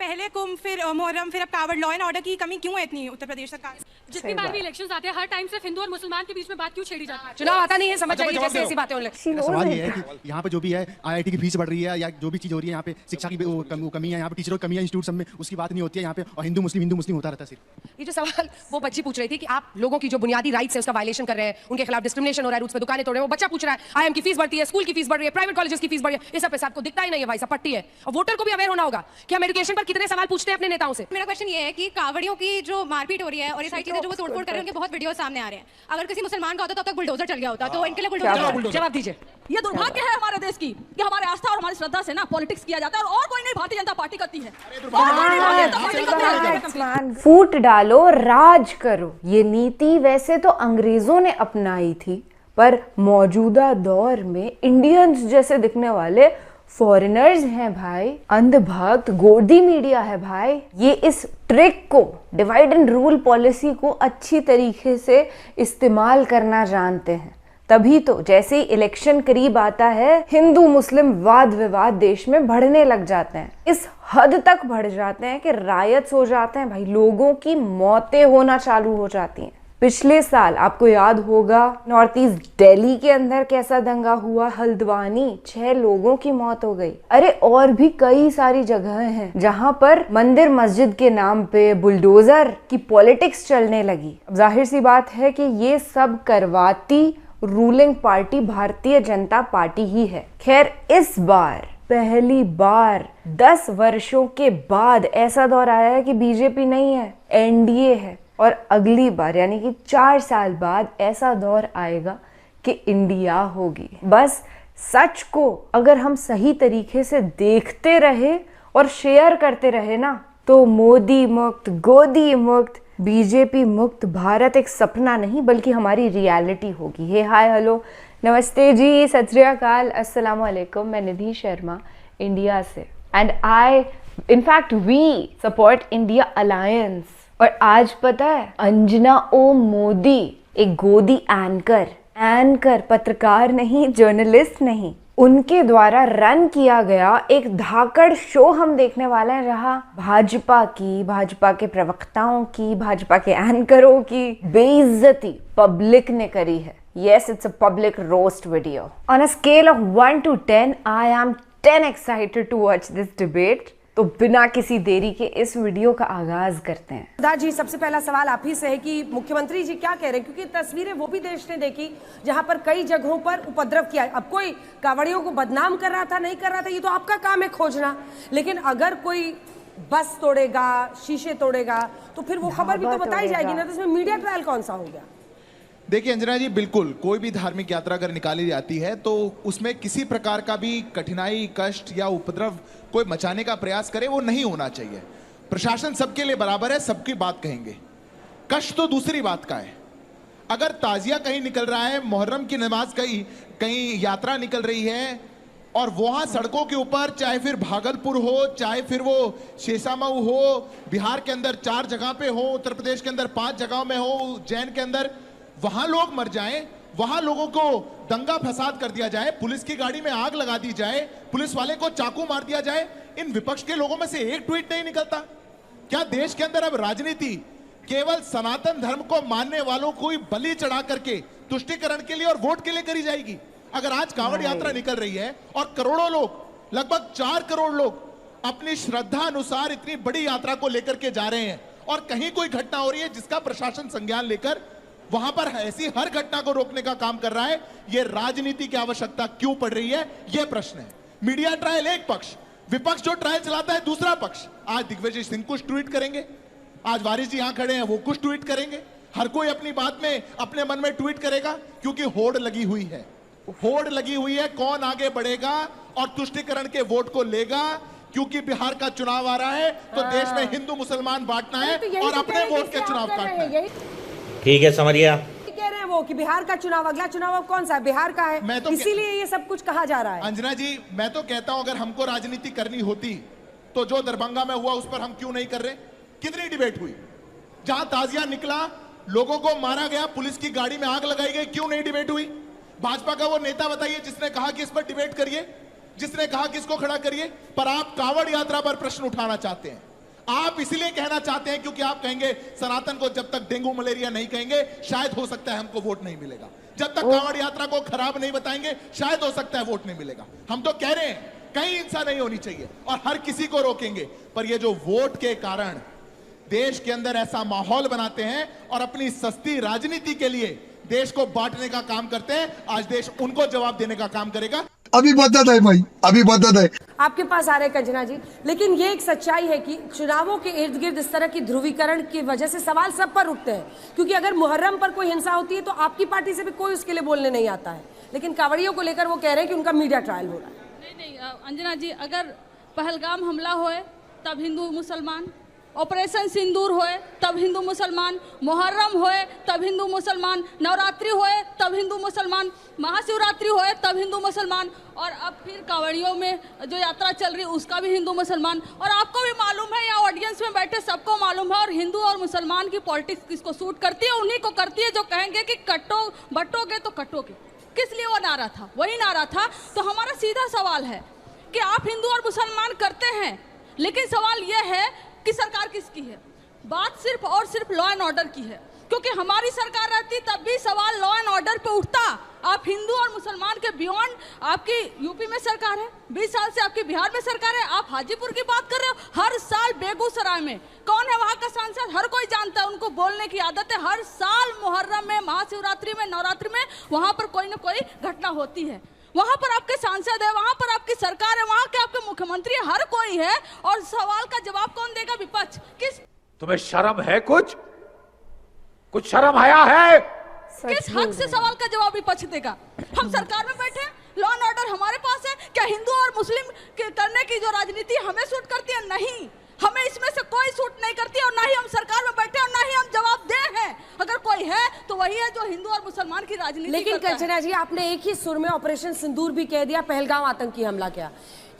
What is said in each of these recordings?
पहले कुंभ फिर मुहर्रम फिर अब कावड़, लॉ एंड ऑर्डर की कमी क्यों है इतनी उत्तर प्रदेश सरकार? जितनी बार भी इलेक्शंस आते हैं हर टाइम सिर्फ हिंदू और मुसलमान के बीच में बात क्यों छेड़ी जाती है? चुनाव आता नहीं है, समझ जाइए कैसे ऐसी बातें होने लगती हैं। सवाल ये है कि यहाँ पे जो भी है आईआईटी की फीस बढ़ रही है या जो भी चीज़ हो रही है यहाँ पे शिक्षा की कमी है, यहाँ पे टीचरों की कमी है, इंस्टीट्यूट सब में उसकी बात नहीं होती है यहाँ पे, और हिंदू मुस्लिम होता रहता है सिर्फ। ये जो सवाल वो बच्ची पूछ रही थी कि आप लोगों की जो बुनियादी राइट्स है उसका वायलेशन कर रहे हैं, उनके खिलाफ डिस्क्रिमिनेशन हो रहा है, रूट्स पे दुकानें तोड़ रहे हैं, वो बच्चा पूछ रहा है आईएम की फीस बढ़ती है, स्कूल की फीस बढ़ रही है, प्राइवेट कॉलेजेस की फीस बढ़ रही है, ये सब पैसा आपको दिखता ही नहीं है भाई, सब पट्टी है। और वोटर को भी अवेयर होना होगा कि हम एजुकेशन पर कितने सवाल पूछते हैं अपने नेताओं से। मेरा क्वेश्चन ये है कि कावड़ियों की जो मारपीट हो रही है और ये सारी चीजें जो वो तोड़फोड़ कर रहे हैं उनके बहुत वीडियो सामने आ रहे हैं। अगर किसी मुसलमान का होता तब तक बुलडोजर चल गया होता, तो इनके लिए बुलडोजर। जवाब दीजिए। ये दुर्भाग्य है हमारे देश की कि हमारे आस्था और हमारी श्रद्धा से ना पॉलिटिक्स किया जाता है और कोई नहीं भारतीय जनता पार्टी करती है। फूट डालो, राज करो, ये नीति वैसे तो अंग्रेजों ने अपनाई थी, पर मौजूदा दौर में इंडियंस जैसे दिखने वाले फॉरेनर्स हैं भाई, अंधभक्त गोदी मीडिया है भाई, ये इस ट्रिक को, डिवाइड एंड रूल पॉलिसी को अच्छी तरीके से इस्तेमाल करना जानते हैं। तभी तो जैसे ही इलेक्शन करीब आता है हिंदू मुस्लिम वाद विवाद देश में बढ़ने लग जाते हैं, इस हद तक बढ़ जाते हैं कि रायट्स हो जाते हैं भाई, लोगों की मौतें होना चालू हो जाती हैं। पिछले साल आपको याद होगा नॉर्थ ईस्ट दिल्ली के अंदर कैसा दंगा हुआ, हल्द्वानी 6 लोगों की मौत हो गई। अरे और भी कई सारी जगह हैं जहां पर मंदिर मस्जिद के नाम पे बुलडोजर की पॉलिटिक्स चलने लगी। अब जाहिर सी बात है कि ये सब करवाती ruling party Bharatiya Janata party ही है। खैर इस बार पहली बार 10 वर्षों के बाद ऐसा दौर आया है कि बीजेपी नहीं है, एनडीए है, और अगली बार यानी कि 4 साल बाद ऐसा दौर आएगा कि इंडिया होगी। बस सच को अगर हम सही तरीके से देखते रहे और शेयर करते रहे ना, तो मोदी मुक्त, गोदी मुक्त, बीजेपी मुक्त भारत एक सपना नहीं बल्कि हमारी रियलिटी होगी। हे हाय हेलो नमस्ते जी, सत श्री अकाल, अस्सलाम वालेकुम। मैं निधि शर्मा इंडिया से, and I in fact we support India alliance. और आज पता है अंजना ओम मोदी एक गोदी एंकर पत्रकार नहीं, जर्नलिस्ट नहीं, उनके द्वारा रन किया गया एक धाकड़ शो हम देखने वाले हैं जहां भाजपा के प्रवक्ताओं की, भाजपा के एंकरों की बेइज्जती पब्लिक ने करी है। Yes, it's a public roast video. On a scale of 1 to 10, I am 10 excited to watch this debate. तो बिना किसी देरी के इस वीडियो का आगाज करते हैं। दादाजी सबसे पहला सवाल आप ही से है कि मुख्यमंत्री जी क्या कह रहे हैं, क्योंकि तस्वीरें वो भी देश ने देखी जहां पर कई जगहों पर उपद्रव किया। अब कोई कावड़ियों को बदनाम कर रहा था, नहीं कर रहा था, ये तो आपका काम है खोजना, लेकिन अगर कोई बस तोड़ेगा, शीशे तोड़ेगा, तो फिर वो खबर भी तो बताई जाएगी ना, तो इसमें मीडिया ट्रायल कौन सा हो गया? देखिए अंजना जी, बिल्कुल कोई भी धार्मिक यात्रा अगर निकाली जाती है तो उसमें किसी प्रकार का भी कठिनाई, कष्ट या उपद्रव कोई मचाने का प्रयास करे, वो नहीं होना चाहिए। प्रशासन सबके लिए बराबर है, सबकी बात कहेंगे। कष्ट तो दूसरी बात का है। अगर ताजिया कहीं निकल रहा है, मुहर्रम की नमाज कहीं यात्रा निकल रही है, और वहां सड़कों के ऊपर, चाहे फिर भागलपुर हो, चाहे फिर वो शेषामऊ हो, बिहार के अंदर 4 जगह पे हो, उत्तर प्रदेश के अंदर 5 जगहों में हो, उज्जैन के अंदर, वहां लोग मर जाएं, वहां लोगों को दंगा फसाद कर दिया जाए, पुलिस की गाड़ी में आग लगा दी जाए, पुलिस वाले को चाकू मार दिया जाए, इन विपक्ष के लोगों में से एक ट्वीट नहीं निकलता? क्या देश के अंदर अब राजनीति केवल सनातन धर्म को मानने वालों को ही बलि चढ़ा करके तुष्टीकरण के लिए और वोट के लिए करी जाएगी? अगर आज कांवड़ यात्रा निकल रही है और करोड़ों लोग, लगभग 4 करोड़ लोग अपनी श्रद्धा अनुसार इतनी बड़ी यात्रा को लेकर के जा रहे हैं, और कहीं कोई घटना हो रही है जिसका प्रशासन संज्ञान लेकर वहां पर ऐसी हर घटना को रोकने का काम कर रहा है, यह राजनीति की आवश्यकता क्यों पड़ रही है, यह प्रश्न है। मीडिया ट्रायल एक पक्ष, विपक्ष जो ट्रायल चलाता है दूसरा पक्ष। आज दिग्विजय सिंह कुछ ट्वीट करेंगे, आज वारिस जी यहां खड़े हैं, वो कुछ ट्वीट करेंगे, हर कोई अपनी बात में, अपने मन में ट्वीट करेगा, क्योंकि होड़ लगी हुई है। होड़ लगी हुई है, कौन आगे बढ़ेगा और तुष्टीकरण के वोट को लेगा, क्योंकि बिहार का चुनाव आ रहा है, तो देश में हिंदू मुसलमान बांटना है और अपने वोट के चुनाव काटना है। ठीक है, समझिए। कह रहे हैं वो कि बिहार का चुनाव, अगला चुनाव कौन सा है, बिहार का है, तो इसीलिए ये सब कुछ कहा जा रहा है। अंजना जी, मैं तो कहता हूं अगर हमको राजनीति करनी होती तो जो दरभंगा में हुआ उस पर हम क्यों नहीं कर रहे? कितनी डिबेट हुई, जहां ताजिया निकला, लोगों को मारा गया, पुलिस की गाड़ी में आग लगाई गई, क्यों नहीं डिबेट हुई? भाजपा का वो नेता बताइए जिसने कहा कि इस पर डिबेट करिए, जिसने कहा कि इसको खड़ा करिए, पर आप कांवड़ यात्रा पर प्रश्न उठाना चाहते हैं। आप इसलिए कहना चाहते हैं क्योंकि आप कहेंगे सनातन को जब तक डेंगू मलेरिया नहीं कहेंगे शायद हो सकता है हमको वोट नहीं मिलेगा, जब तक कांवड़ यात्रा को खराब नहीं बताएंगे शायद हो सकता है वोट नहीं मिलेगा। हम तो कह रहे हैं कहीं हिंसा नहीं होनी चाहिए और हर किसी को रोकेंगे, पर ये जो वोट के कारण देश के अंदर ऐसा माहौल बनाते हैं और अपनी सस्ती राजनीति के लिए देश को बांटने का काम करते हैं, आज देश उनको जवाब देने का काम करेगा। अभी बदत है भाई, अभी बदत है। आपके पास आ रहे कंचना जी, लेकिन ये एक सच्चाई है कि चुनावों के इर्द गिर्द इस तरह की ध्रुवीकरण की वजह से सवाल सब पर उठते हैं, क्योंकि अगर मुहर्रम पर कोई हिंसा होती है तो आपकी पार्टी से भी कोई उसके लिए बोलने नहीं आता है, लेकिन कांवड़ियों को लेकर वो कह रहे हैं कि उनका मीडिया ट्रायल हो रहा है। नहीं अंजना जी, अगर पहलगाम हमला होए तब हिंदू मुसलमान, ऑपरेशन सिंदूर होए तब हिंदू मुसलमान, मुहर्रम होए तब हिंदू मुसलमान, नवरात्रि होए तब हिंदू मुसलमान, महाशिवरात्रि होए तब हिंदू मुसलमान, और अब फिर कांवड़ियों में जो यात्रा चल रही है उसका भी हिंदू मुसलमान। और आपको भी मालूम है, या ऑडियंस में बैठे सबको मालूम है, और हिंदू और मुसलमान की पॉलिटिक्स किसको सूट करती है, उन्हीं को करती है जो कहेंगे कि कटो बटोगे तो कटोगे। किस लिए वो नारा था? वही नारा था। तो हमारा सीधा सवाल है कि आप हिंदू और मुसलमान करते हैं, लेकिन सवाल यह है कि सरकार किसकी है? बात सिर्फ और सिर्फ लॉ एंड ऑर्डर की है, क्योंकि हमारी सरकार रहती तब भी सवाल लॉ एंड ऑर्डर पे उठता। आप हिंदू और मुसलमान के बियॉन्ड, आपकी यूपी में सरकार है, 20 साल से आपकी बिहार में सरकार है, आप हाजीपुर की बात कर रहे हो। हर साल बेगूसराय में कौन है वहां का सांसद? हर कोई जानता है, उनको बोलने की आदत है। हर साल मुहर्रम में, महाशिवरात्रि में, नवरात्रि में वहां पर कोई ना कोई घटना होती है। वहां पर आपके सांसद है, वहां पर आपकी सरकार है, वहां के आपके मुख्यमंत्री है, हर कोई है, और सवाल का जवाब कौन देगा? विपक्ष। किस तुम्हें शर्म है? कुछ शर्म आया है? किस हक से सवाल का जवाब विपक्ष देगा? हम सरकार में बैठे, लॉ एंड ऑर्डर हमारे पास है। क्या हिंदू और मुस्लिम करने की जो राजनीति हमें सूट करती है? नहीं, हमें इसमें से कोई सूट नहीं करती, और ना ही हम सरकार में बैठे और ना ही हम जवाब दे हैं। अगर कोई है तो वही है जो हिंदू और मुसलमान की राजनीति। लेकिन कंचना जी, आपने एक ही सुर में ऑपरेशन सिंदूर भी कह दिया, पहलगाम आतंकी हमला किया।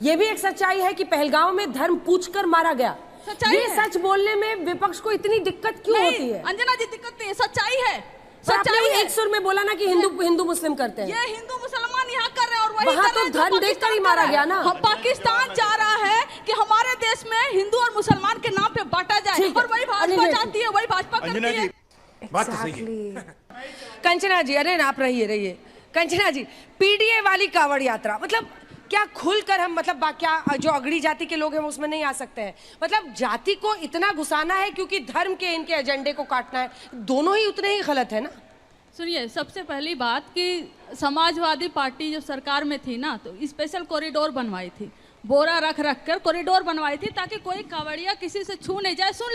ये भी एक सच्चाई है कि पहलगाम में धर्म पूछकर मारा गया। ये सच बोलने में विपक्ष को इतनी दिक्कत क्यों होती है? अंजना जी, दिक्कत नहीं है, सच्चाई है। आपने एक सुर में बोला ना कि हिंदू मुस्लिम करते हैं। ये हिंदू मुसलमान यहाँ कर रहे हैं, और वही वहाँ तो धर्म देखकर ही मारा गया ना। पाकिस्तान चाह रहा है कि हमारे देश में हिंदू और मुसलमान के नाम पे बांटा जाए, और वही भाजपा चाहती है, वही भाजपा करती है। बात तो सही है। कंचना जी, अरे आप रहिए कंचना जी, पीडीए वाली कांवड़ यात्रा, मतलब क्या खुलकर हम, मतलब क्या जो अगड़ी जाति के लोग हैं वो उसमें नहीं आ सकते हैं? मतलब जाति को इतना घुसाना है क्योंकि धर्म के इनके एजेंडे को काटना है, दोनों ही उतने ही गलत है ना। सुनिए, सबसे पहली बात कि समाजवादी पार्टी जो सरकार में थी ना, तो स्पेशल कॉरिडोर बनवाई थी, बोरा रख कर कॉरिडोर बनवाई थी ताकि कोई कांवड़िया किसी से छू नहीं जाए। सुन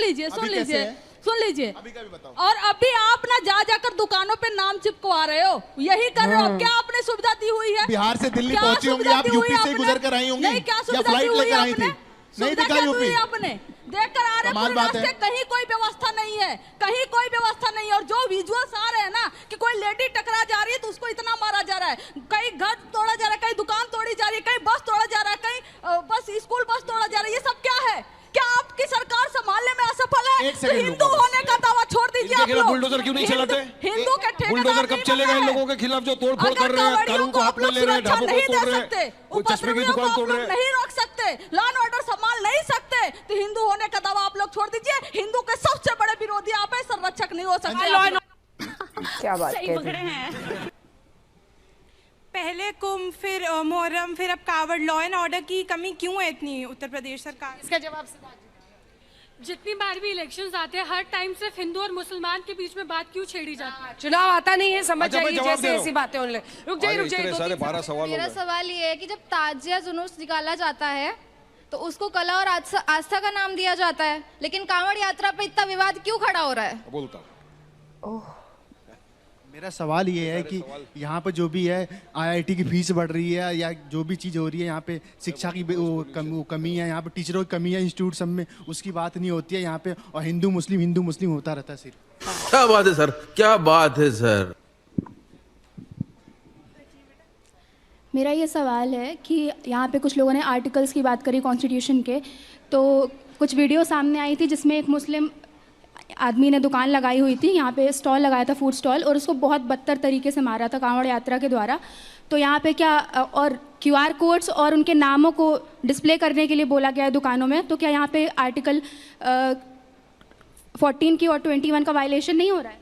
लीजिए अभी का भी बताओ। और अभी आप ना जाकर दुकानों पे नाम चिपकवा रहे हो, यही कर रहे हो। क्या आपने सुविधा दी हुई है? बिहार से दिल्ली पहुंची होंगी आप, यूपी से गुजर कर आई होंगी, क्या या फ्लाइट लेकर आई थी? नहीं दिखा यूपी आपने देखकर आ रहे हैं रास्ते, कहीं कोई व्यवस्था नहीं है, कहीं कोई व्यवस्था नहीं है। और जो विजुअल्स आ रहे हैं ना कि कोई लेडी टकरा जा रही है तो उसको इतना मारा जा रहा है, कहीं घर तोड़ा जा रहा है, कहीं दुकान तोड़ी जा रही है, कहीं बस तोड़ा जा रहा है, कहीं बस स्कूल बस तोड़ा जा रहा है, ये सब क्या है? क्या आपकी सरकार संभालने में असफल है? तो हिंदू होने का दावा छोड़ दीजिए आप लोग। बुलडोजर क्यों नहीं चलाते? हिंदू के बुलडोजर कब चलेगा इन लोगों के खिलाफ जो तोड़फोड़ कर रहे हैं, कानून को हाथ में ले रहे हैं, ढाबों को तोड़ रहे हैं, कोई चश्मे की दुकान तोड़ रहे हैं? नहीं रोक सकते, लॉ एंड ऑर्डर संभाल नहीं सकते, तो हिंदू होने का दावा आप लोग छोड़ दीजिए। हिंदू के सबसे बड़े विरोधी आप है, संरक्षक नहीं हो सकते। क्या बात कहते हैं? पहले कुंभ, फिर मुहर्रम, फिर अब कांवड़, लॉ एंड ऑर्डर की कमी क्यों है इतनी उत्तर प्रदेश सरकार? इसका जवाब जितनी बार भी इलेक्शंस आते हैं हर टाइम सिर्फ हिंदू और मुसलमान के बीच में बात क्यों छेड़ी जाती है? चुनाव आता नहीं है, समझ जाइए, जैसे ऐसी बातें होने लगे। रुक जाइए। सारे 12 सवाल। मेरा सवाल ये है कि जब ताजिया जुलूस निकाला जाता है तो उसको कला और आस्था का नाम दिया जाता है, लेकिन कांवड़ यात्रा पे इतना विवाद क्यों खड़ा हो रहा है? बोलता मेरा सवाल ये है कि यहाँ पर जो भी है आईआईटी की फीस बढ़ रही है या जो भी चीज़ हो रही है, यहाँ पे शिक्षा की वो कमी है, यहाँ पे टीचरों की कमी है इंस्टीट्यूट सब में, उसकी बात नहीं होती है यहाँ पे, और हिंदू मुस्लिम होता रहता है सिर्फ। क्या बात है सर, क्या बात है सर। मेरा ये सवाल है कि यहाँ पे कुछ लोगों ने आर्टिकल्स की बात करी कॉन्स्टिट्यूशन के, तो कुछ वीडियो सामने आई थी जिसमें एक मुस्लिम आदमी ने दुकान लगाई हुई थी, यहाँ पे स्टॉल लगाया था, फूड स्टॉल, और उसको बहुत बदतर तरीके से मारा था कांवड़ यात्रा के द्वारा। तो यहाँ पे क्या और QR कोड्स और उनके नामों को डिस्प्ले करने के लिए बोला गया है दुकानों में, तो क्या यहाँ पे आर्टिकल 14 की और 21 का वायलेशन नहीं हो रहा है?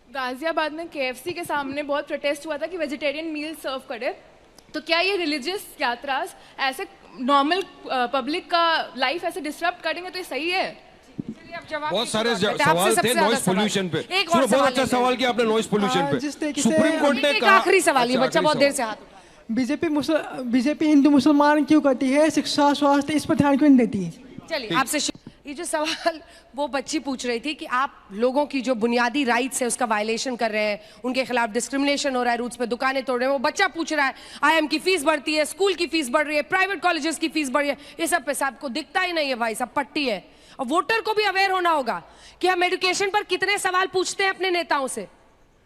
गाजियाबाद में KFC के सामने बहुत प्रोटेस्ट हुआ था कि वेजिटेरियन मील सर्व करे, तो क्या ये रिलीजियस यात्रास ऐसे नॉर्मल पब्लिक का लाइफ ऐसे डिस्टर्ब करेंगे तो ये सही है? बहुत सारे सवाल थे नॉइज पोल्यूशन पे। सुनो, बहुत अच्छा सवाल किया आपने नॉइज पोल्यूशन पे। सुप्रीम कोर्ट ने कहा, आखिरी सवाल, ये बच्चा बहुत देर से हाथ बीजेपी हिंदू मुसलमान क्यों करती है, शिक्षा स्वास्थ्य इस पर ध्यान क्यों नहीं देती है? चलिए आपसे ये जो सवाल वो बच्ची पूछ रही थी कि आप लोगों की जो बुनियादी राइट्स है उसका वायलेशन कर रहे हैं, उनके खिलाफ डिस्क्रिमिनेशन हो रहा है, रूट्स पे दुकानें तोड़ रहे हैं। वो बच्चा पूछ रहा है IIM की फीस बढ़ती है, स्कूल की फीस बढ़ रही है, प्राइवेट कॉलेजेस की फीस बढ़ रही है, ये सब पे सबको दिखता ही नहीं है भाई, सब पट्टी है। और वोटर को भी अवेयर होना होगा कि हम एजुकेशन पर कितने सवाल पूछते हैं अपने नेताओं से।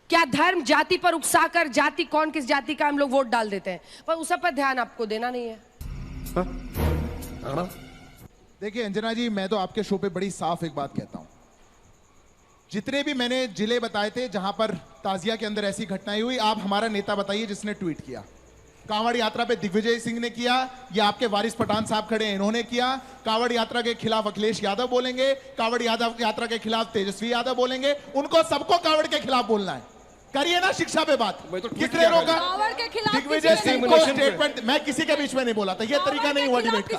क्या धर्म जाति पर उकसाकर जाति कौन किस जाति का हम लोग वोट डाल देते हैं, पर उस सब पर ध्यान आपको देना नहीं है। देखिए अंजना जी, मैं तो आपके शो पे बड़ी साफ एक बात कहता हूं, जितने भी मैंने जिले बताए थे जहां पर ताजिया के अंदर ऐसी घटनाएं हुई, आप हमारा नेता बताइए जिसने ट्वीट किया। कांवड़ यात्रा पे दिग्विजय सिंह ने किया, या आपके वारिस पठान साहब खड़े हैं इन्होंने किया। कांवड़ यात्रा के खिलाफ अखिलेश यादव बोलेंगे, कांवड़ यात्रा के खिलाफ तेजस्वी यादव बोलेंगे, उनको सबको कांवड़ के खिलाफ बोलना है। करिए ना शिक्षा पे बात, किसने रोका? दिग्विजय सिंह को स्टेटमेंट, मैं किसी के बीच में नहीं बोला था, ये तरीका नहीं हुआ डिबेट का।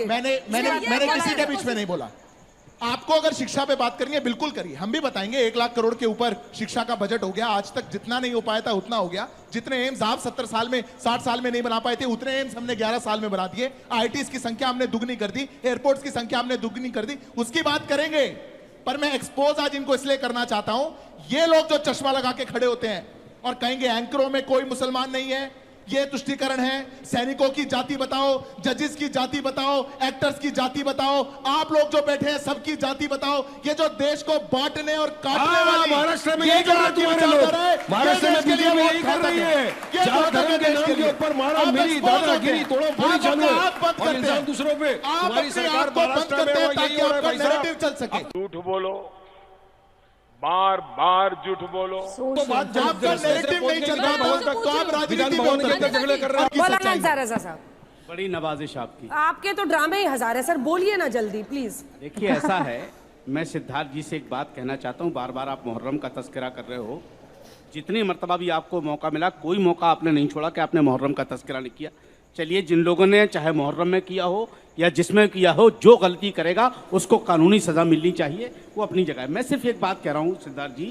मैंने किसी के बीच में नहीं बोला। आपको अगर शिक्षा पे बात करनी है बिल्कुल करिए, हम भी बताएंगे। 1 लाख करोड़ के ऊपर शिक्षा का बजट हो गया, आज तक जितना नहीं हो पाया था उतना हो गया। जितने एम्स आप 70 साल में 60 साल में नहीं बना पाए थे, उतने एम्स हमने 11 साल में बना दिए। IITs की संख्या हमने दुगनी कर दी, एयरपोर्ट्स की संख्या हमने दुगनी कर दी, उसकी बात करेंगे। पर मैं एक्सपोज आज इनको इसलिए करना चाहता हूं, ये लोग जो चश्मा लगा के खड़े होते हैं और कहेंगे एंकरों में कोई मुसलमान नहीं है, ये तुष्टीकरण है। सैनिकों की जाति बताओ, जजेस की जाति बताओ, एक्टर्स की जाति बताओ, आप लोग जो बैठे हैं सबकी जाति बताओ। ये जो देश को बांटने और काटने वाली महाराष्ट्र में ये कर रहे तुम्हारे लोग, महाराष्ट्र में बीजेपी यही कर रही है। जात धर्म के नाम के ऊपर मारा मेरी दादागिरी, तोड़ो फोड़ी चालू और इंसान दूसरों पे। हमारी सरकार महाराष्ट्र में यही हो रहा है भाई साहब। चल सके झूठ बोलो, बार बार झूठ बोलो, तो बात आपका नैरेटिव नहीं चल रहा, तो आप राजनीति में झगड़े कर रहे हैं। बड़ी नवाजिश आपकी। आपके तो ड्रामे ही हजार है सर, बोलिए ना जल्दी प्लीज। देखिए ऐसा है, मैं सिद्धार्थ जी से एक बात कहना चाहता हूँ। बार बार आप मुहर्रम का तस्करा कर रहे हो, जितनी मर्तबा भी आपको मौका मिला कोई मौका आपने नहीं छोड़ा कि आपने मुहर्रम का तस्करा नहीं किया। चलिए, जिन लोगों ने चाहे मुहर्रम में किया हो या जिसमें किया हो, जो गलती करेगा उसको कानूनी सजा मिलनी चाहिए, वो अपनी जगह है। मैं सिर्फ एक बात कह रहा हूँ सिद्धार्थ जी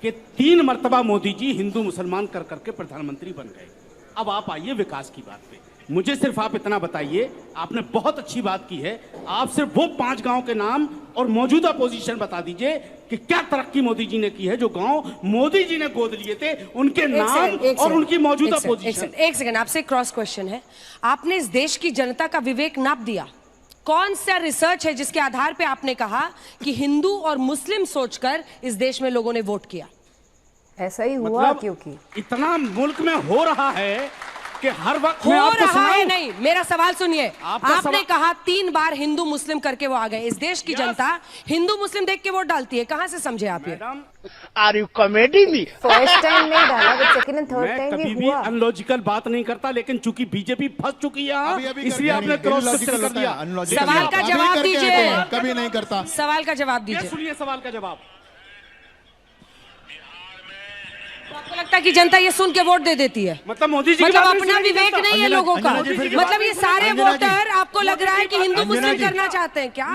कि 3 मर्तबा मोदी जी हिंदू मुसलमान कर करके प्रधानमंत्री बन गए। अब आप आइए विकास की बात पे, मुझे सिर्फ आप इतना बताइए, आपने बहुत अच्छी बात की है, आप सिर्फ वो 5 गांव के नाम और मौजूदा पोजीशन बता दीजिए कि क्या तरक्की मोदी जी ने की है। जो गांव मोदी जी ने गोद लिए थे उनके नाम और उनकी मौजूदा पोजीशन। एक सेकंड, आपसे क्रॉस क्वेश्चन है। आपने इस देश की जनता का विवेक नाप दिया? कौन सा रिसर्च है जिसके आधार पे आपने कहा कि हिंदू और मुस्लिम सोचकर इस देश में लोगों ने वोट किया? ऐसा ही हुआ मतलब क्योंकि इतना मुल्क में हो रहा है कि हर वक्त हो रहा है। नहीं, मेरा सवाल सुनिए। आपने कहा 3 बार हिंदू मुस्लिम करके वो आ गए। इस देश की जनता हिंदू मुस्लिम देख के वोट डालती है, कहां से समझे आप ये? Are you comedy me? First time नहीं डाला, वो सेकंड एंड थर्ड टाइम कभी भी अनलॉजिकल बात नहीं करता, लेकिन चूंकि बीजेपी फंस चुकी है इसलिए आपने क्रॉस क्वेश्चन कर दिया। सवाल का जवाब दीजिए। कभी नहीं करता। सवाल का जवाब दीजिए। सुनिए सवाल का जवाब। आपको लगता है कि जनता ये सुन के वोट दे देती है? मतलब मोदी जी मतलब अपना विवेक नहीं है लोगों का? मतलब ये सारे वोटर आपको लग रहा है कि हिंदू मुस्लिम करना चाहते हैं क्या?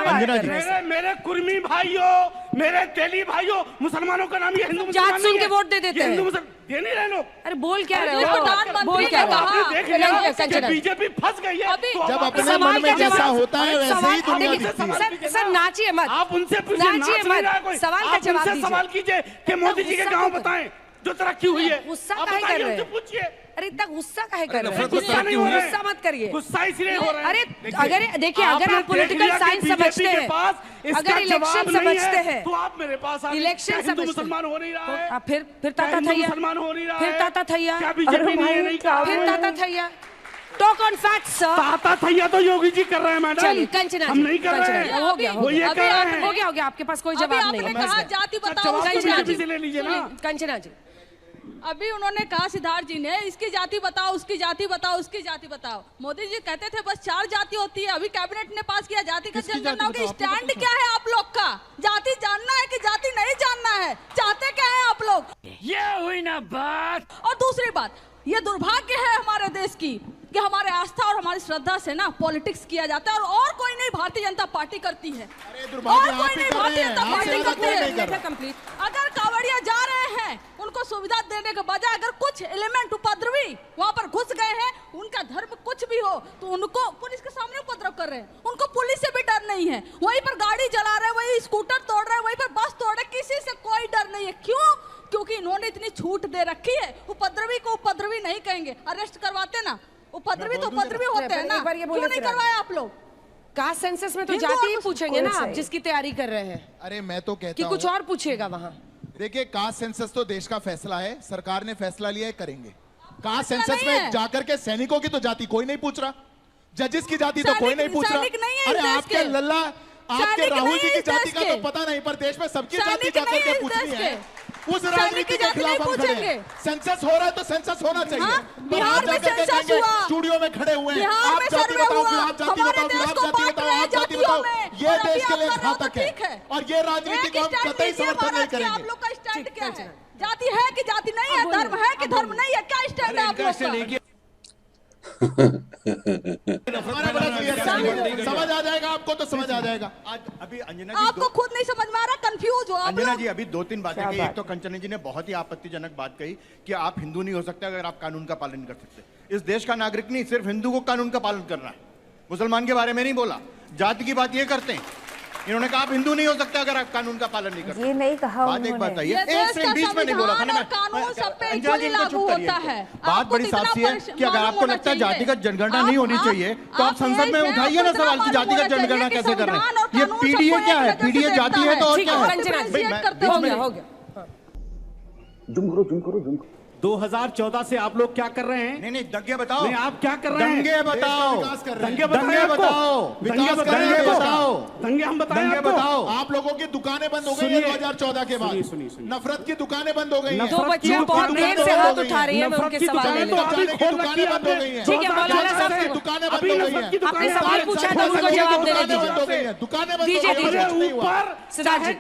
मेरे कुर्मी भाइयों, मेरे तेली भाइयों, मुसलमानों का नाम ये हिंदू जात सुन के वोट दे देते हैं। दे नहीं रहे लोग। अरे बोल क्या रहे हो? बोल क्या रहे हो? बीजेपी फंस गई है। जब अपने मन में जैसा होता है वैसे ही दुनिया दिखती है। सर नाचिए मत, आप उनसे नाचिए मत, सवाल का जवाब दीजिए। सवाल कीजिए कि मोदी जी के गाँव बताएं जो तरक्की हुई है। गुस्सा काहे कर रहे हैं? अरे इतना गुस्सा काहे कर रहे हैं? गुस्सा मत करिए। गुस्सा इसलिए हो रहा है। अरे अगर देखिए, अगर आप पॉलिटिकल साइंस समझते हैं, अगर इलेक्शन समझते हैं तो आप मेरे पास इलेक्शन हिंदू मुसलमान हो नहीं रहा है। फिर ताता थैया, मुसलमान हो नहीं रहा है। फिर ताता थैया, क्या बीजेपी नहीं है? फिर ताता थैया। Talk on facts sir. ताता थैया तो योगी जी कर रहे हैं मैडम। चलिए कंचना हम नहीं कर रहे हैं। हो गया वो ये कर रहे हैं। हो गया आपके पास कोई जवाब नहीं है। जाति बताओ, कंचना जी अभी उन्होंने कहा सिद्धार्थ जी ने इसकी जाति बताओ, उसकी जाति बताओ, उसकी जाति बताओ। मोदी जी कहते थे बस 4 जाति होती है, अभी कैबिनेट ने पास किया जाति का जनगणना होगी। स्टैंड क्या है आप लोग का? जाति जानना है कि जाति नहीं जानना है? चाहते क्या है आप लोग? ये हुई ना बात। और दूसरी बात, ये दुर्भाग्य है हमारे देश की कि हमारे आस्था और हमारी श्रद्धा से ना पॉलिटिक्स किया जाता है और कोई नहीं भारतीय जनता पार्टी करती है। और कोई नहीं भारतीय जनता पार्टी करती है। अगर कांवड़िया जा रहे हैं उनको सुविधा देने के बजाय अगर कुछ एलिमेंट उपद्रवी वहाँ पर घुस गए हैं, उनका धर्म कुछ भी हो तो उनको पुलिस के सामने उपद्रव कर रहे हैं। उनको पुलिस से भी डर नहीं है। वहीं पर गाड़ी चला रहे हैं, वही स्कूटर तोड़ रहे हैं, वहीं पर बस तोड़ रहे, किसी से कोई डर नहीं है। क्यों? क्योंकि इन्होंने इतनी छूट दे रखी है। उपद्रवी को उपद्रवी नहीं कहेंगे, अरेस्ट करवाते ना। उपद्रवी तो उपद्रवी होते हैं ना, क्यों नहीं करवाए आप लोग? कास्ट सेंसस में तो जाति ही पूछेंगे ना आप, जिसकी तैयारी कर रहे हैं। अरे मैं तो कहता कि कुछ और पूछेगा वहाँ। देखिए कास्ट सेंसस तो देश का फैसला है, सरकार ने फैसला लिया है, करेंगे। कास्ट सेंसस में जाकर के सैनिकों की तो जाति कोई नहीं पूछ रहा, जजेस की जाति तो कोई नहीं पूछ रहा। अरे आपके लल्ला, आपके राहुल जी की जाति का तो पता नहीं, पर देश में सबकी जाति जाकर के पूछनी है। उस राजनीति के खिलाफ हम खड़े हैं। सेंसस हो रहा है तो सेंसस होना चाहिए। बिहार में सेंसस हुआ, स्टूडियो में खड़े हुए हैं। आप जाति बताओ, आप जाति बताओ, आप जाति बताओ, आप जाति बताओ। ये देश के लिए घातक है और ये राजनीति को हम कतई समर्थन नहीं करेंगे। आप लोग का स्टैंड क्या है? जाति है कि जाति नहीं है? धर्म है कि धर्म नहीं है? क्या स्टैंड है आप लोग का? समझ आ जाएगा आपको, तो समझ आ जाएगा। आज अभी अंजना जी आपको खुद नहीं समझ में आ रहा, कंफ्यूज हो आप। अंजना जी अभी 2-3 बातें कही। एक तो कंचना जी ने बहुत ही आपत्तिजनक बात कही कि आप हिंदू नहीं हो सकते अगर आप कानून का पालन कर सकते। इस देश का नागरिक नहीं, सिर्फ हिंदू को कानून का पालन करना है। मुसलमान के बारे में नहीं बोला, जाति की बात ये करते हैं। इन्होंने कहा आप हिंदू नहीं हो सकते अगर आप कानून का पालन नहीं करते। ये नहीं कहा बात एक बात है, एक सेकंड बीच में नहीं बोला था ना मैं। कानून सब पे इक्वली लागू होता है। बात बड़ी साफ सी है कि अगर आपको लगता है जातिगत जनगणना नहीं होनी चाहिए तो आप संसद में उठाइए ना सवाल की जातिगत जनगणना कैसे कर रहे हैं। ये पीडीए क्या है? पीडीए जाति है तो और क्या है? हो गया। जुम करो 2014 से आप लोग क्या कर रहे हैं? नहीं दंगे बताओ। नहीं आप क्या कर रहे हैं? दंगे बताओ, दंगे बताओ, दंगे हम बताओ। आप लोगों की दुकानें बंद हो गई है 2014 के बाद। नफरत की दुकानें बंद हो गई हैं। दो बच्चे बहुत देर से हाथ उठा रही है, मैं उनके सवाल ले लूं। दुकानें बंद हो गई हैं। ठीक है मौलाना साहब, दुकानें बंद हो गई हैं। आपने सवाल पूछा तो उनको जवाब देने दीजिए। दुकानें बंद हो गई हैं। ऊपर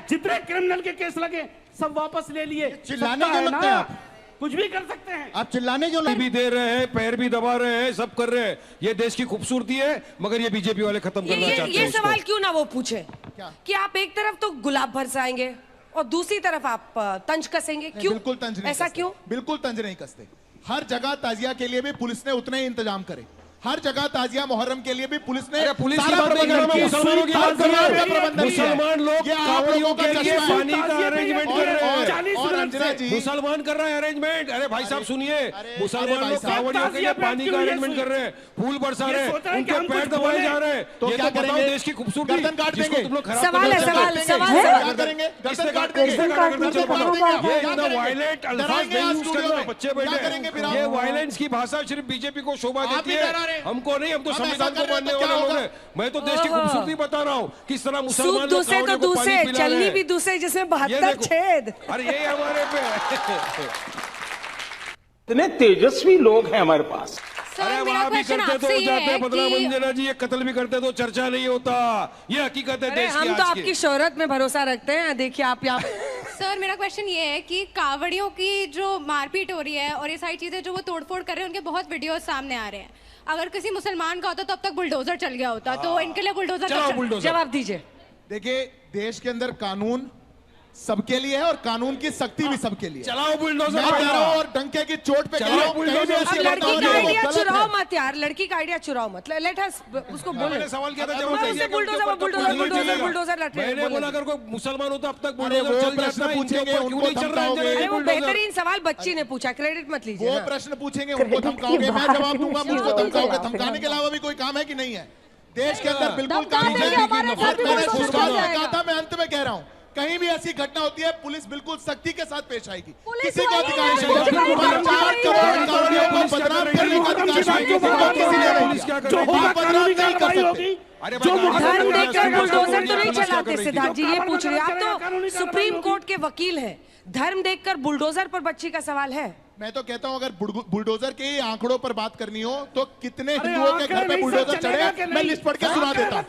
जितने क्रिमिनल के केस लगे सब वापस ले लिए। चिल्लाने क्यों लगते हैं आप? कुछ भी कर सकते हैं आप। चिल्लाने जो भी दे रहे हैं, पैर भी दबा रहे हैं, सब कर रहे हैं। ये देश की खूबसूरती है, मगर ये बीजेपी वाले खत्म करना चाहते हैं। ये सवाल क्यों ना वो पूछे कि आप एक तरफ तो गुलाब बरसाएंगे और दूसरी तरफ आप तंज कसेंगे, क्यों? बिल्कुल तंज नहीं, ऐसा क्यों? बिल्कुल तंज नहीं कसते। हर जगह ताजिया के लिए भी पुलिस ने उतना ही इंतजाम करे। हर जगह ताजिया मुहर्रम के लिए भी पुलिस ने पुलिस की बात नहीं कर रहा, मुसलमानों की बात कर रहा हूं। मुसलमान लोग कांवड़ियों के लिए पानी का अरेंजमेंट कर रहे हैं। और अंजना जी मुसलमान कर रहा है अरेंजमेंट। अरे भाई साहब सुनिए, मुसलमान लोग कांवड़ियों के लिए पानी का अरेंजमेंट कर रहे हैं, फूल बरसा रहे हैं, उनके पैर दबाए जा रहे हैं। तो क्या करेंगे? देश की खूबसूरती जिसको तुम लोग खराब सवाल है, सवाल करेंगे, गर्दन काट देंगे। ये वायलेंट अल्फाज नहीं यूज करना। बच्चे बैठे, ये वायलेंस की भाषा सिर्फ बीजेपी को शोभा देती है, हमको नहीं। हम तो संविधान को मानने वाले लोग हैं। मैं तो देश की खूबसूरती बता रहा हूँ, किस तरह मुसलमान लोग दूसरे तो दूसरे, चलनी भी दूसरे, जिसमें 72 छेद। अरे ये हमारे पे इतने तेजस्वी लोग हैं हमारे पास। अरे वहाँ भी करते तो जाते बदला मंजना जी, ये कत्ल भी करते तो चर्चा नहीं होता। ये हकीकत है देश की। हम तो आपकी शोहरत में भरोसा रखते हैं। देखिए आप यहाँ सर मेरा क्वेश्चन ये है कि कावड़ियों की जो मारपीट हो रही है और ये सारी चीजें जो वो तोड़फोड़ कर रहे हैं, उनके बहुत वीडियोस सामने आ रहे हैं। अगर किसी मुसलमान का होता तो अब तक बुलडोजर चल गया होता, तो इनके लिए बुलडोजर जवाब दीजिए। देखिए देश के अंदर कानून सबके लिए है और कानून की सख्ती भी सबके लिए। चलाओ बुलडोजर। मैं कह रहा हूं और डंके की चोट पे कह रहा हूं, लड़की का आइडिया चुराओ मत यार, लड़की का आइडिया चुराओ मत। लेट अस उसको बोले। मैंने सवाल किया था जब बुलडोजर मैंने बोला अगर कोई मुसलमान होता अब तक वो बुलडोजर चल प्रश्न जाता, पूछेंगे उनको धमकाओगे। वो बेहतरीन सवाल बच्ची ने पूछा, क्रेडिट मत लीजिए। वो प्रश्न पूछेंगे उनको धमकाओगे, मैं जवाब दूंगा, मुझको धमकाओगे। धमकाने के अलावा भी कोई काम है कि नहीं है? देश के अंदर बिल्कुल काम है। मैं अंत में कह रहा हूँ, कहीं भी ऐसी घटना होती है पुलिस बिल्कुल सख्ती के साथ पेश आएगी। पुलिस किसी को वाली अधिकार है, नहीं है। पुलिस वाली 4 करोड़ कांवड़ियों को बदनाम करने का अधिकार किसी ने नहीं दिया। आप बदनाम नहीं कर सकते। धर्म देखकर बुलडोजर तो नहीं चलाते सिद्धार्थ जी, ये पूछ रहे आप तो सुप्रीम कोर्ट के वकील हैं। धर्म देखकर बुलडोजर पर बच्ची का सवाल है। मैं तो कहता हूं अगर बुलडोजर के आंकड़ों पर बात करनी हो तो कितने हिंदुओं के घर पे बुलडोजर चढ़े, मैं लिस्ट पढ़ के सुना देता हूं।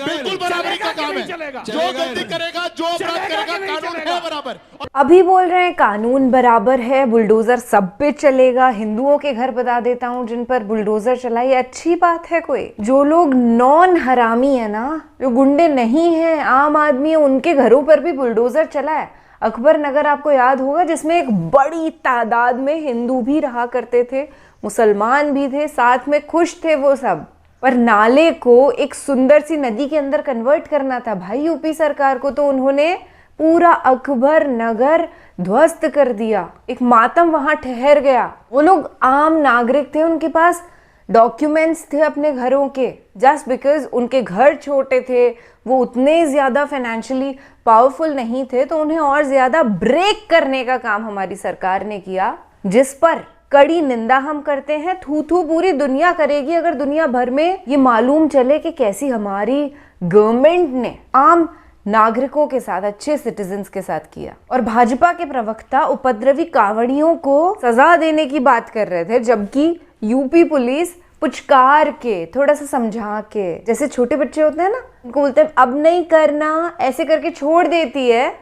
बिल्कुल बराबरी का काम है। जो गलती करेगा, जो अपराध करेगा, कानून है बराबर। अभी बोल रहे हैं कानून बराबर है, बुलडोजर सब पे चलेगा। हिंदुओं के घर बता देता हूँ जिन पर बुलडोजर चला, ये अच्छी बात है कोई? जो लोग नॉन हरामी है ना, जो गुंडे नहीं है, आम आदमी है, उनके घरों पर भी बुलडोजर चला है। अकबर नगर आपको याद होगा, जिसमें एक बड़ी तादाद में हिंदू भी रहा करते थे, मुसलमान भी थे, साथ में खुश थे वो सब। पर नाले को एक सुंदर सी नदी के अंदर कन्वर्ट करना था भाई यूपी सरकार को, तो उन्होंने पूरा अकबर नगर ध्वस्त कर दिया। एक मातम वहां ठहर गया। वो लोग आम नागरिक थे, उनके पास डॉक्यूमेंट्स थे अपने घरों के, जस्ट बिकॉज उनके घर छोटे थे, वो उतने ज़्यादा फाइनेंशियली पावरफुल नहीं थे, तो उन्हें और ज़्यादा ब्रेक करने का काम हमारी सरकार ने किया, जिस पर कड़ी निंदा हम करते हैं। थू थू पूरी दुनिया करेगी अगर दुनिया भर में ये मालूम चले कि कैसी हमारी गवर्नमेंट ने आम नागरिकों के साथ, अच्छे सिटीजन्स के साथ किया। और भाजपा के प्रवक्ता उपद्रवी कांवड़ियों को सजा देने की बात कर रहे थे, जबकि यूपी पुलिस पुचकार के, थोड़ा सा समझा के, जैसे छोटे बच्चे होते हैं ना, उनको बोलते हैं अब नहीं करना, ऐसे करके छोड़ देती है।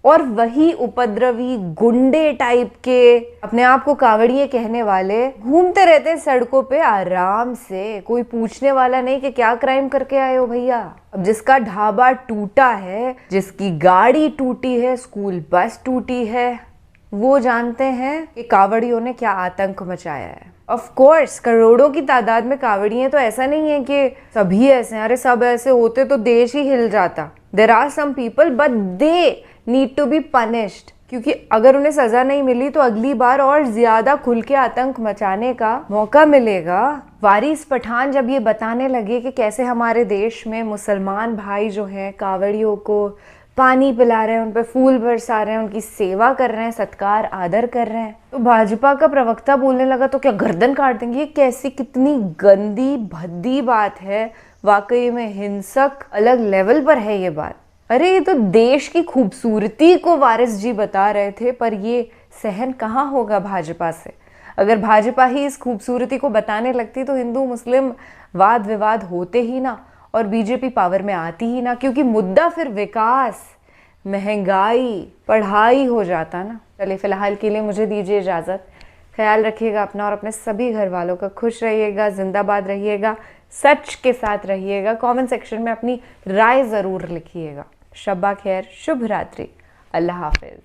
और वही उपद्रवी गुंडे टाइप के, अपने आप को कांवड़िए कहने वाले, घूमते रहते हैं सड़कों पे आराम से, कोई पूछने वाला नहीं कि क्या क्राइम करके आए हो भैया। अब जिसका ढाबा टूटा है, जिसकी गाड़ी टूटी है, स्कूल बस टूटी है, वो जानते हैं कि कांवड़ियों ने क्या आतंक मचाया है। ऑफ कोर्स करोड़ों की तादाद में कांवड़ी हैं, तो ऐसा नहीं है कि सभी ऐसे हैं। अरे सब ऐसे होते तो देश ही हिल जाता। There are some people but they need to be punished, क्योंकि अगर उन्हें सजा नहीं मिली तो अगली बार और ज्यादा खुल के आतंक मचाने का मौका मिलेगा। वारिस पठान जब ये बताने लगे कि कैसे हमारे देश में मुसलमान भाई जो हैं कांवड़ियों को पानी पिला रहे हैं, उन पे फूल बरसा रहे हैं, उनकी सेवा कर रहे हैं, सत्कार आदर कर रहे हैं, तो भाजपा का प्रवक्ता बोलने लगा तो क्या गर्दन काट देंगे? ये कैसी, कितनी गंदी भद्दी बात है। वाकई में हिंसक अलग लेवल पर है ये बात। अरे ये तो देश की खूबसूरती को वारिस जी बता रहे थे, पर ये सहन कहाँ होगा भाजपा से। अगर भाजपा ही इस खूबसूरती को बताने लगती तो हिंदू मुस्लिम वाद विवाद होते ही ना, और बीजेपी पावर में आती ही ना, क्योंकि मुद्दा फिर विकास, महंगाई, पढ़ाई हो जाता ना। चलिए फिलहाल के लिए मुझे दीजिए इजाज़त। ख्याल रखिएगा अपना और अपने सभी घर वालों का। खुश रहिएगा, जिंदाबाद रहिएगा, सच के साथ रहिएगा। कमेंट सेक्शन में अपनी राय ज़रूर लिखिएगा। शब्बा खैर, शुभ रात्रि, अल्लाह हाफिज।